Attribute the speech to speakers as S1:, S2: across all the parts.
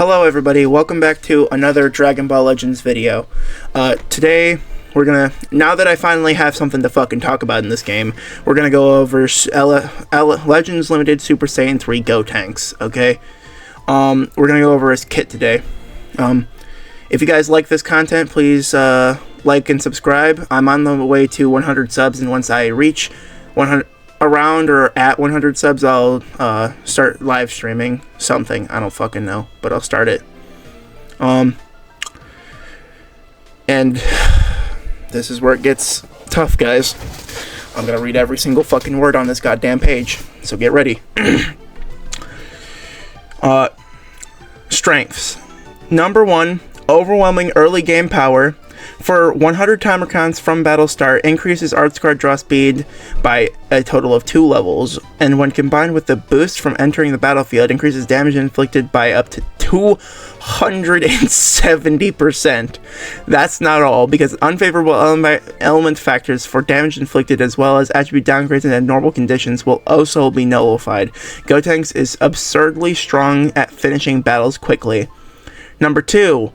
S1: Hello everybody, welcome back to another Dragon Ball Legends video. Today, we're gonna, now that I finally have something to fucking talk about in this game, we're gonna go over Legends Limited Super Saiyan 3 Gotenks, okay? We're gonna go over his kit today. If you guys like this content, please like and subscribe. I'm on the way to 100 subs, and once I reach 100, around or at 100 subs, I'll start live streaming something. I don't fucking know, but I'll start it. And this is where it gets tough, guys. I'm gonna read every single fucking word on this goddamn page, so get ready. Strengths. Number 1, overwhelming early game power. For 100 timer counts from battle start, increases arts card draw speed by a total of 2 levels, and when combined with the boost from entering the battlefield, increases damage inflicted by up to 270%. That's not all, because unfavorable element factors for damage inflicted as well as attribute downgrades in abnormal conditions will also be nullified. Gotenks is absurdly strong at finishing battles quickly. Number 2,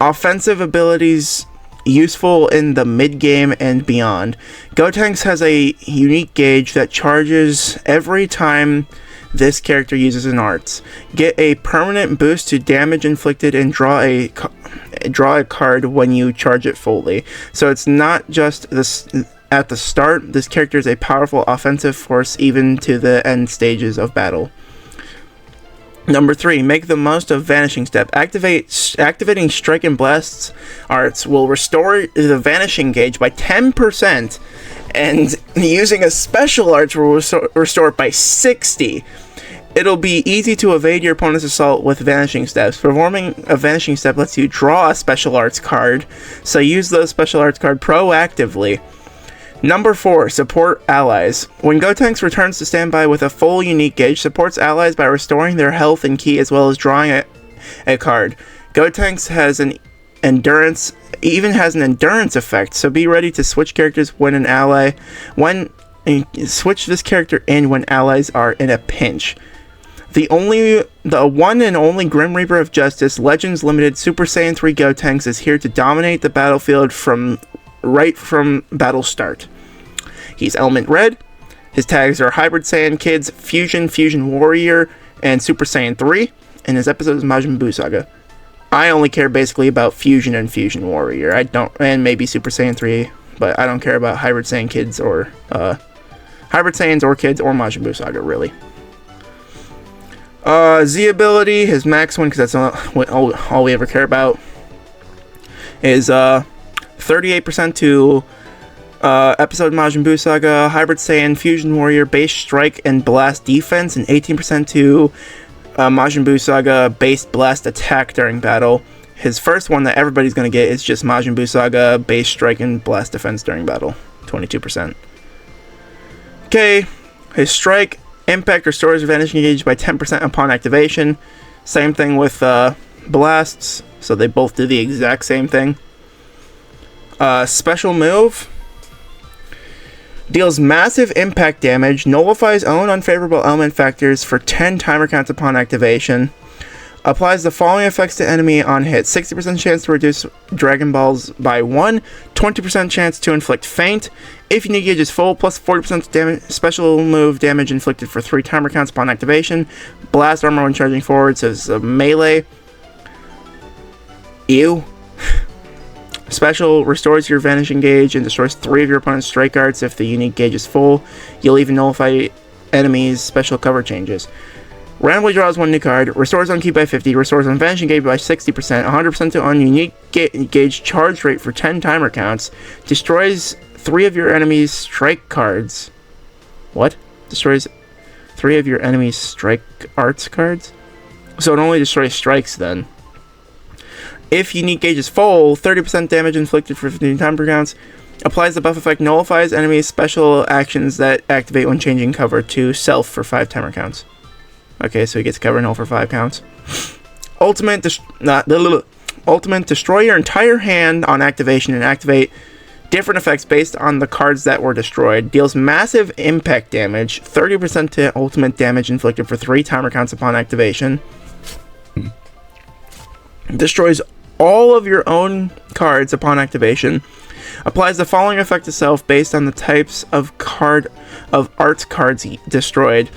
S1: offensive abilities useful in the mid-game and beyond. Gotenks has a unique gauge that charges every time this character uses an arts. Get a permanent boost to damage inflicted and draw a card when you charge it fully. So it's not just this at the start. This character is a powerful offensive force even to the end stages of battle. Number 3, make the most of Vanishing Step. Activating Strike and Blast's arts will restore the Vanishing gauge by 10%, and using a special arts will restore it by 60%. It'll be easy to evade your opponent's assault with Vanishing Steps. Performing a Vanishing Step lets you draw a special arts card, so use those special arts card proactively. Number 4, support allies. When Gotenks returns to standby with a full unique gauge, supports allies by restoring their health and ki as well as drawing a card. Gotenks has an endurance effect, so be ready to switch characters when switch this character in when allies are in a pinch. The one and only Grim Reaper of Justice, Legends Limited Super Saiyan 3 Gotenks is here to dominate the battlefield right from battle start. He's Element Red. His tags are Hybrid Saiyan Kids, Fusion Warrior, and Super Saiyan 3. And his episode is Majin Buu Saga. I only care basically about Fusion and Fusion Warrior. And maybe Super Saiyan 3, but I don't care about Hybrid Saiyan Kids or Hybrid Saiyans or Kids or Majin Buu Saga, really. Z ability, his max one, because that's all we ever care about, is 38% to episode Majin Buu Saga, Hybrid Saiyan, Fusion Warrior, base strike and blast defense, and 18% to Majin Buu Saga, base blast attack during battle. His first one that everybody's going to get is just Majin Buu Saga, base strike and blast defense during battle, 22%. Okay, his strike, impact restores vanishing gauge by 10% upon activation. Same thing with blasts, so they both do the exact same thing. Special move deals massive impact damage, nullifies own unfavorable element factors for 10 timer counts upon activation, applies the following effects to enemy on hit: 60% chance to reduce Dragon Balls by 1, 20% chance to inflict faint, if unique gauge is full, plus 40% damage, special move damage inflicted for 3 timer counts upon activation, blast armor when charging forward, so it's a melee. Ew. Special restores your Vanishing gauge and destroys 3 of your opponent's strike arts if the unique gauge is full. You'll even nullify enemies' special cover changes. Randomly draws 1 new card, restores on ki by 50, restores on Vanishing gauge by 60%, 100% to on unique gauge charge rate for 10 timer counts, destroys 3 of your enemies' strike cards. What? Destroys 3 of your enemies' strike arts cards? So it only destroys strikes then. If unique gauge is full, 30% damage inflicted for 15 timer counts. Applies the buff effect, nullifies enemies' special actions that activate when changing cover to self for 5 timer counts. Okay, so he gets cover null for 5 counts. Ultimate, destroy your entire hand on activation and activate different effects based on the cards that were destroyed. Deals massive impact damage, 30% to ultimate damage inflicted for 3 timer counts upon activation. Destroys all of your own cards upon activation. Applies the following effect to self based on the types of art cards destroyed.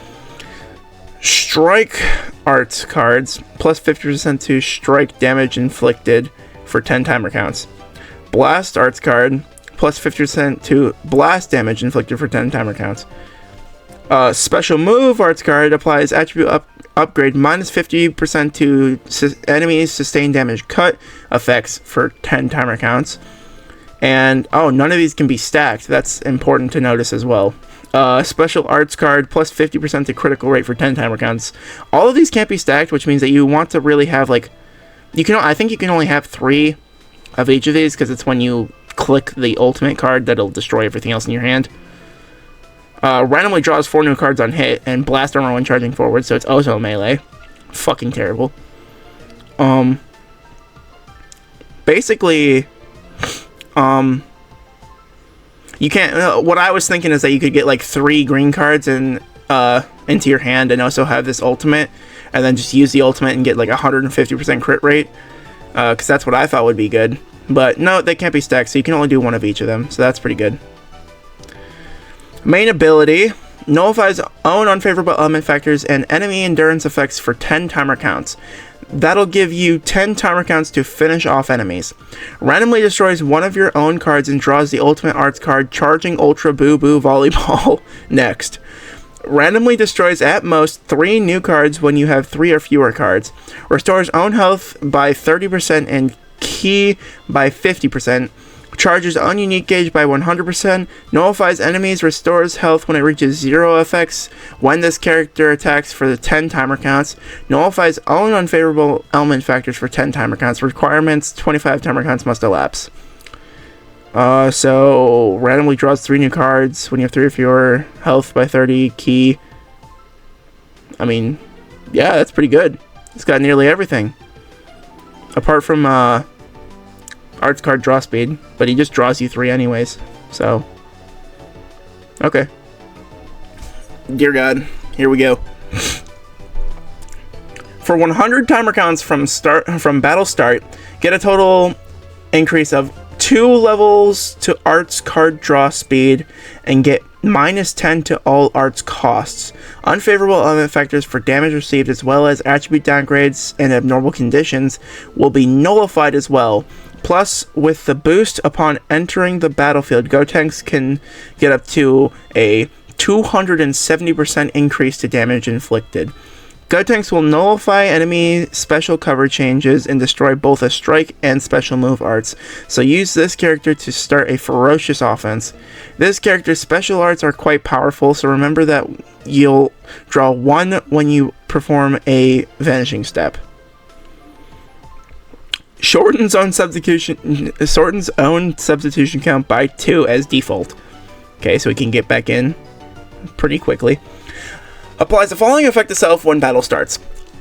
S1: Strike art cards, plus 50% to strike damage inflicted for 10 timer counts. Blast arts card, plus 50% to blast damage inflicted for 10 timer counts. Special move arts card applies attribute upgrade minus 50% to enemies sustained damage cut effects for 10 timer counts. And none of these can be stacked. That's important to notice as well. Special arts card plus 50% to critical rate for 10 timer counts. All of these can't be stacked, which means that you want to really have I think you can only have 3 of each of these, because it's when you click the ultimate card that'll destroy everything else in your hand. Randomly draws 4 new cards on hit, and blast armor when charging forward, so it's also melee. Fucking terrible. Basically, you can't. What I was thinking is that you could get like 3 green cards into your hand, and also have this ultimate, and then just use the ultimate and get like 150% crit rate, because that's what I thought would be good. But no, they can't be stacked, so you can only do 1 of each of them, so that's pretty good. Main ability nullifies own unfavorable element factors and enemy endurance effects for 10 timer counts. That'll give you 10 timer counts to finish off enemies. Randomly destroys 1 of your own cards and draws the ultimate arts card, charging Ultra Boo Boo Volleyball next. Randomly destroys at most 3 new cards when you have 3 or fewer cards. Restores own health by 30% and ki by 50%. Charges own unique gauge by 100%, nullifies enemies, restores health when it reaches 0 effects when this character attacks for the 10 timer counts, nullifies own unfavorable element factors for 10 timer counts, requirements 25 timer counts must elapse. So randomly draws 3 new cards when you have 3 or fewer, health by 30, ki. I mean, yeah, that's pretty good. It's got nearly everything. Apart from, arts card draw speed, but he just draws you 3 anyways, so okay. Dear God, here we go. For 100 timer counts from battle start, get a total increase of 2 levels to arts card draw speed and get minus 10 to all arts costs. Unfavorable element factors for damage received as well as attribute downgrades and abnormal conditions will be nullified as well. Plus, with the boost upon entering the battlefield, Gotenks can get up to a 270% increase to damage inflicted. Gotenks will nullify enemy special cover changes and destroy both a strike and special move arts, so use this character to start a ferocious offense. This character's special arts are quite powerful, so remember that you'll draw 1 when you perform a vanishing step. Shortens own substitution count by 2 as default. Okay, so we can get back in pretty quickly. Applies the following effect to self when battle starts.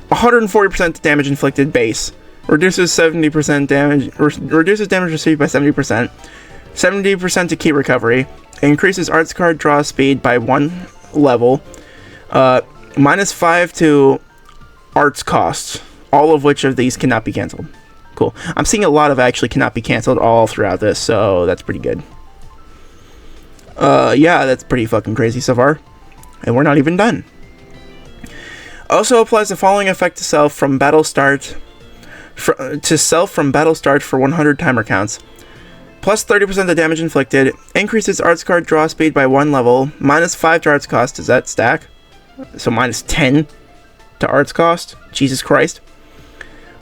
S1: 140% damage inflicted base. Reduces 70% damage. Reduces damage received by 70%. 70% to ki recovery. Increases arts card draw speed by 1 level. Minus 5 to arts costs. All of which of these cannot be cancelled. Cool. I'm seeing a lot of actually cannot be cancelled all throughout this, so that's pretty good. Yeah, that's pretty fucking crazy so far. And we're not even done. Also applies the following effect to self from battle start for 100 timer counts. Plus 30% of damage inflicted. Increases arts card draw speed by 1 level. Minus 5 to arts cost. Does that stack? So minus 10 to arts cost. Jesus Christ.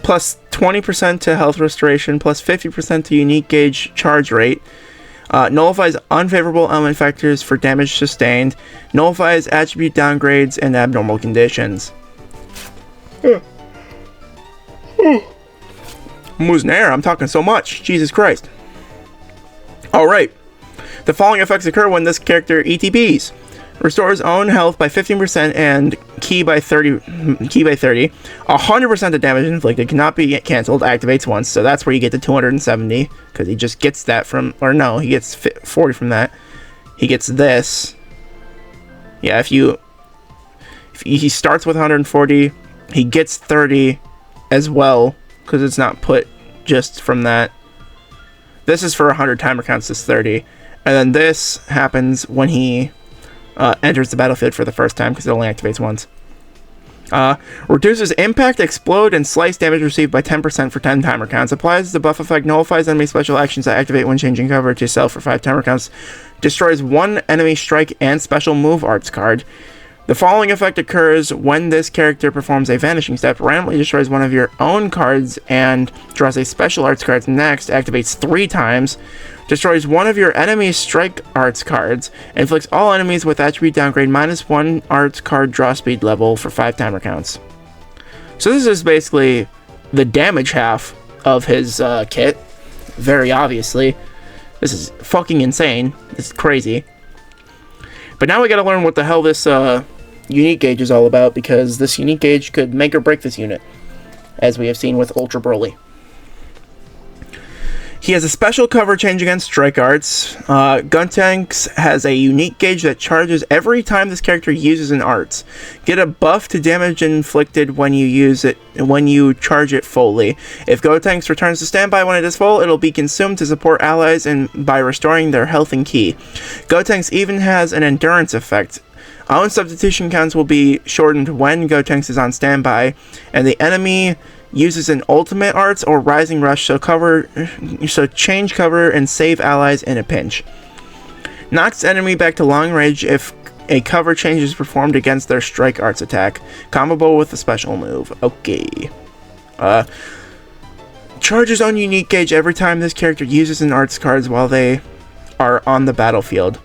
S1: Plus 20% to health restoration, plus 50% to unique gauge charge rate. Nullifies unfavorable element factors for damage sustained. Nullifies attribute downgrades and abnormal conditions. Musnair, I'm talking so much. Jesus Christ. Alright. The following effects occur when this character ETBs. Restores own health by 15% and ki by 30. 100% of damage inflicted cannot be cancelled. Activates once, so that's where you get the 270, because he just gets that from, or no, he gets 40 from that. He gets this. Yeah, if he starts with 140, he gets 30 as well, because it's not put just from that. This is for 100 timer counts is 30. And then this happens when he enters the battlefield for the first time, because it only activates once. Reduces impact, explode, and slice damage received by 10% for 10 timer counts. Applies the buff effect, nullifies enemy special actions that activate when changing cover to self for 5 timer counts. Destroys one enemy strike and special move arts card. The following effect occurs when this character performs a vanishing step, randomly destroys one of your own cards and draws a special arts card next, activates 3 times, destroys one of your enemy's strike arts cards, inflicts all enemies with attribute downgrade -1 arts card draw speed level for 5 timer counts. So this is basically the damage half of his kit, very obviously. This is fucking insane. This is crazy. But now we gotta learn what the hell this unique gauge is all about, because this unique gauge could make or break this unit, as we have seen with Ultra Broly. He has a special cover change against strike arts. Gotenks has a unique gauge that charges every time this character uses an arts. Get a buff to damage inflicted when you use it, when you charge it fully. If Gotenks returns to standby when it is full, it'll be consumed to support allies and by restoring their health and ki. Gotenks even has an endurance effect. Own substitution counts will be shortened when Gotenks is on standby, and the enemy uses an ultimate arts or rising rush, so change cover and save allies in a pinch. Knocks enemy back to long range if a cover change is performed against their strike arts attack. Comboable with a special move. Okay. Charges on unique gauge every time this character uses an arts cards while they are on the battlefield.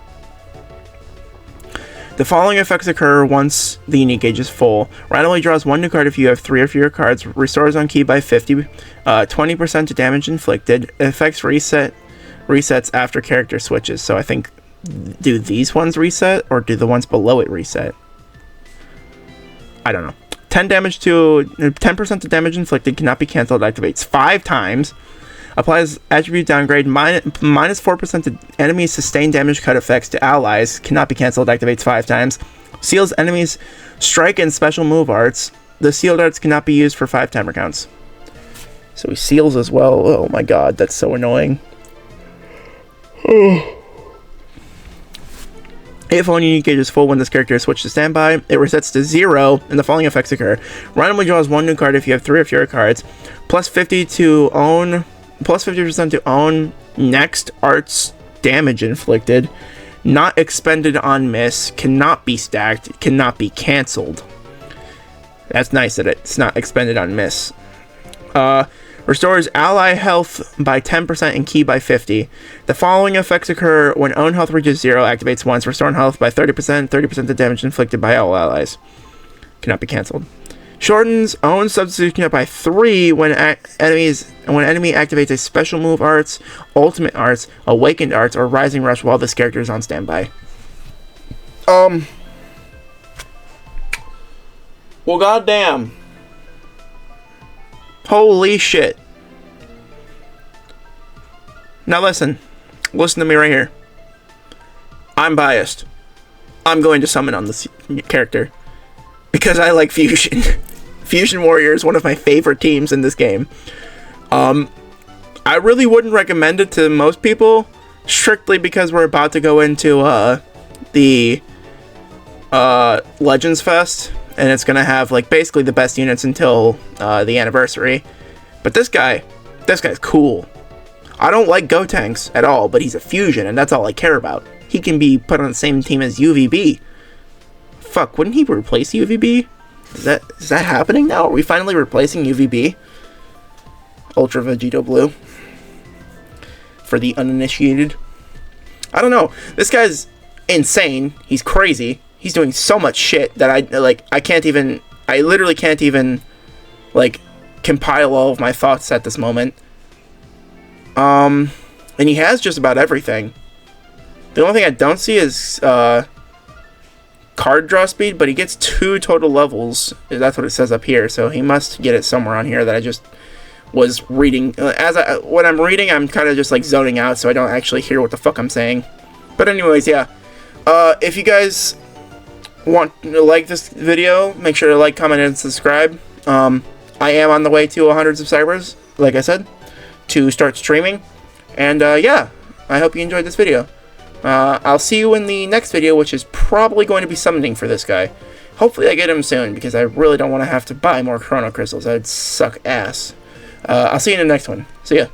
S1: The following effects occur once the unique gauge is full. Randomly draws 1 new card if you have 3 or fewer cards. Restores on ki by 50, 20% to damage inflicted. Effects resets after character switches. So I think, do these ones reset, or do the ones below it reset? I don't know. 10% to damage inflicted, cannot be cancelled, activates 5 times. Applies attribute downgrade minus 4% to enemies sustained damage cut effects to allies. Cannot be cancelled. Activates 5 times. Seals enemies strike and special move arts. The sealed arts cannot be used for 5 timer counts. So he seals as well. Oh my god, that's so annoying. If one unique gauge is full when this character is switched to standby, it resets to 0, and the following effects occur. Randomly draws 1 new card if you have 3 or fewer cards. Plus 50% to own next arts damage inflicted. Not expended on miss. Cannot be stacked. Cannot be cancelled. That's nice that it's not expended on miss. Restores ally health by 10% and ki by 50. The following effects occur when own health reaches 0. Activates once. Restoring health by 30%. 30% to damage inflicted by all allies. Cannot be cancelled. Shortens own substitution by 3 when enemy activates a special move arts, ultimate arts, awakened arts, or rising rush while this character is on standby. Well, goddamn. Holy shit. Now listen to me right here. I'm biased. I'm going to summon on this character because I like Fusion. Fusion Warrior is one of my favorite teams in this game. I really wouldn't recommend it to most people, strictly because we're about to go into the Legends Fest, and it's gonna have like basically the best units until the anniversary. But this guy's cool. I don't like Gotenks at all, but he's a fusion, and that's all I care about. He can be put on the same team as UVB. Fuck, wouldn't he replace UVB? Is that happening now? Are we finally replacing UVB? Ultra Vegito Blue. For the uninitiated. I don't know. This guy's insane. He's crazy. He's doing so much shit that I literally can't even like compile all of my thoughts at this moment. And he has just about everything. The only thing I don't see is card draw speed, but he gets 2 total levels. That's what it says up here, so he must get it somewhere on here that I just was reading. When I'm reading, I'm kind of just like zoning out, so I don't actually hear what the fuck I'm saying. But anyways, yeah. If you guys want to like this video, make sure to like, comment, and subscribe. I am on the way to 100 subscribers, like I said, to start streaming. And yeah, I hope you enjoyed this video. I'll see you in the next video, which is probably going to be summoning for this guy. Hopefully I get him soon, because I really don't want to have to buy more Chrono Crystals. That'd suck ass. I'll see you in the next one. See ya.